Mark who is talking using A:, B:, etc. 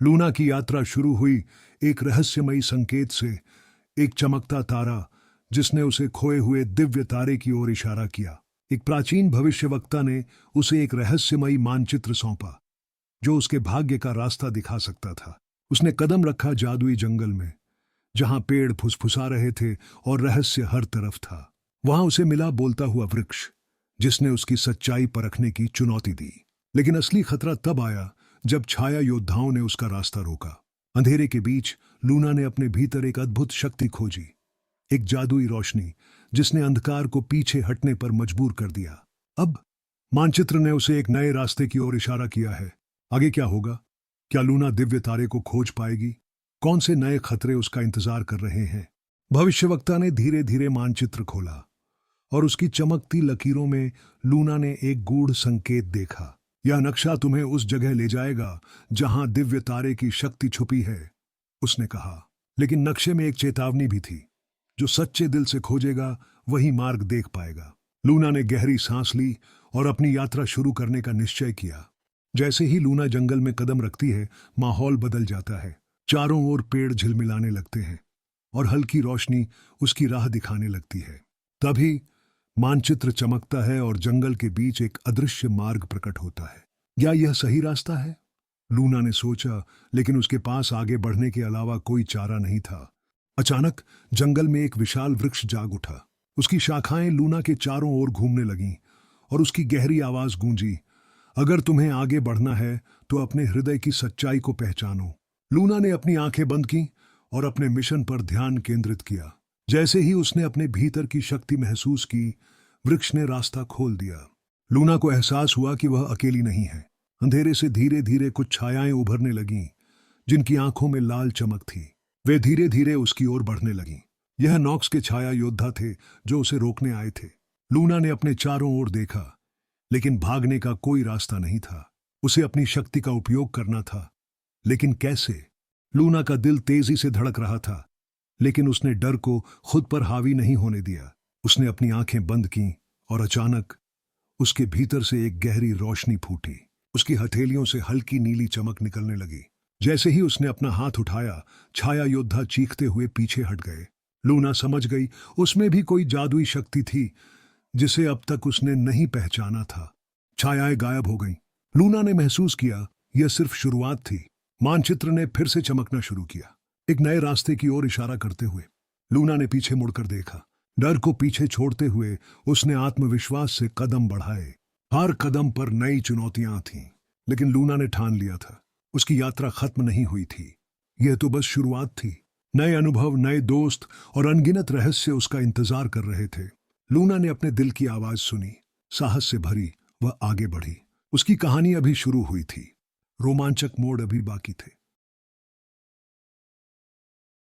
A: Luna की यात्रा शुरू हुई एक रहस्यमयी संकेत से, एक चमकता तारा जिसने उसे खोए हुए दिव्य तारे की ओर इशारा किया। एक प्राचीन भविष्यवक्ता ने उसे एक रहस्यमयी मानचित्र सौंपा जो उसके भाग्य का रास्ता दिखा सकता था। उसने कदम रखा जादुई जंगल में, जहां पेड़ फुसफुसा रहे थे और रहस्य हर तरफ था। वहां उसे मिला बोलता हुआ वृक्ष, जिसने उसकी सच्चाई परखने की चुनौती दी। लेकिन असली खतरा तब आया जब छाया योद्धाओं ने उसका रास्ता रोका। अंधेरे के बीच लूना ने अपने भीतर एक अद्भुत शक्ति खोजी, एक जादुई रोशनी जिसने अंधकार को पीछे हटने पर मजबूर कर दिया। अब मानचित्र ने उसे एक नए रास्ते की ओर इशारा किया है। आगे क्या होगा? क्या लूना दिव्य तारे को खोज पाएगी? कौन से नए खतरे उसका इंतजार कर रहे हैं? भविष्यवक्ता ने धीरे धीरे मानचित्र खोला और उसकी चमकती लकीरों में लूना ने एक गूढ़ संकेत देखा। यह नक्शा तुम्हें उस जगह ले जाएगा जहां दिव्य तारे की शक्ति छुपी है, उसने कहा। लेकिन नक्शे में एक चेतावनी भी थी, जो सच्चे दिल से खोजेगा वही मार्ग देख पाएगा। लूना ने गहरी सांस ली और अपनी यात्रा शुरू करने का निश्चय किया। जैसे ही लूना जंगल में कदम रखती है, माहौल बदल जाता है। चारों ओर पेड़ झिलमिलाने लगते हैं और हल्की रोशनी उसकी राह दिखाने लगती है। तभी मानचित्र चमकता है और जंगल के बीच एक अदृश्य मार्ग प्रकट होता है। क्या यह सही रास्ता है? लूना ने सोचा, लेकिन उसके पास आगे बढ़ने के अलावा कोई चारा नहीं था। अचानक जंगल में एक विशाल वृक्ष जाग उठा। उसकी शाखाएं लूना के चारों ओर घूमने लगीं और उसकी गहरी आवाज गूंजी, अगर तुम्हें आगे बढ़ना है तो अपने हृदय की सच्चाई को पहचानो। लूना ने अपनी आंखें बंद की और अपने मिशन पर ध्यान केंद्रित किया। जैसे ही उसने अपने भीतर की शक्ति महसूस की, वृक्ष ने रास्ता खोल दिया। लूना को एहसास हुआ कि वह अकेली नहीं है। अंधेरे से धीरे धीरे कुछ छायाएं उभरने लगीं, जिनकी आंखों में लाल चमक थी। वे धीरे धीरे उसकी ओर बढ़ने लगीं। यह नॉक्स के छाया योद्धा थे जो उसे रोकने आए थे। लूना ने अपने चारों ओर देखा, लेकिन भागने का कोई रास्ता नहीं था। उसे अपनी शक्ति का उपयोग करना था, लेकिन कैसे? लूना का दिल तेजी से धड़क रहा था, लेकिन उसने डर को खुद पर हावी नहीं होने दिया। उसने अपनी आंखें बंद की और अचानक उसके भीतर से एक गहरी रोशनी फूटी। उसकी हथेलियों से हल्की नीली चमक निकलने लगी। जैसे ही उसने अपना हाथ उठाया, छाया योद्धा चीखते हुए पीछे हट गए। लूना समझ गई उसमें भी कोई जादुई शक्ति थी जिसे अब तक उसने नहीं पहचाना था। छायाएं गायब हो गईं। लूना ने महसूस किया यह सिर्फ शुरुआत थी। मानचित्र ने फिर से चमकना शुरू किया, एक नए रास्ते की ओर इशारा करते हुए। लूना ने पीछे मुड़कर देखा। डर को पीछे छोड़ते हुए उसने आत्मविश्वास से कदम बढ़ाए। हर कदम पर नई चुनौतियां थीं, लेकिन लूना ने ठान लिया था उसकी यात्रा खत्म नहीं हुई थी। यह तो बस शुरुआत थी। नए अनुभव, नए दोस्त और अनगिनत रहस्य उसका इंतजार कर रहे थे। लूना ने अपने दिल की आवाज सुनी। साहस से भरी वह आगे बढ़ी। उसकी कहानी अभी शुरू हुई थी। रोमांचक मोड़ अभी बाकी थे।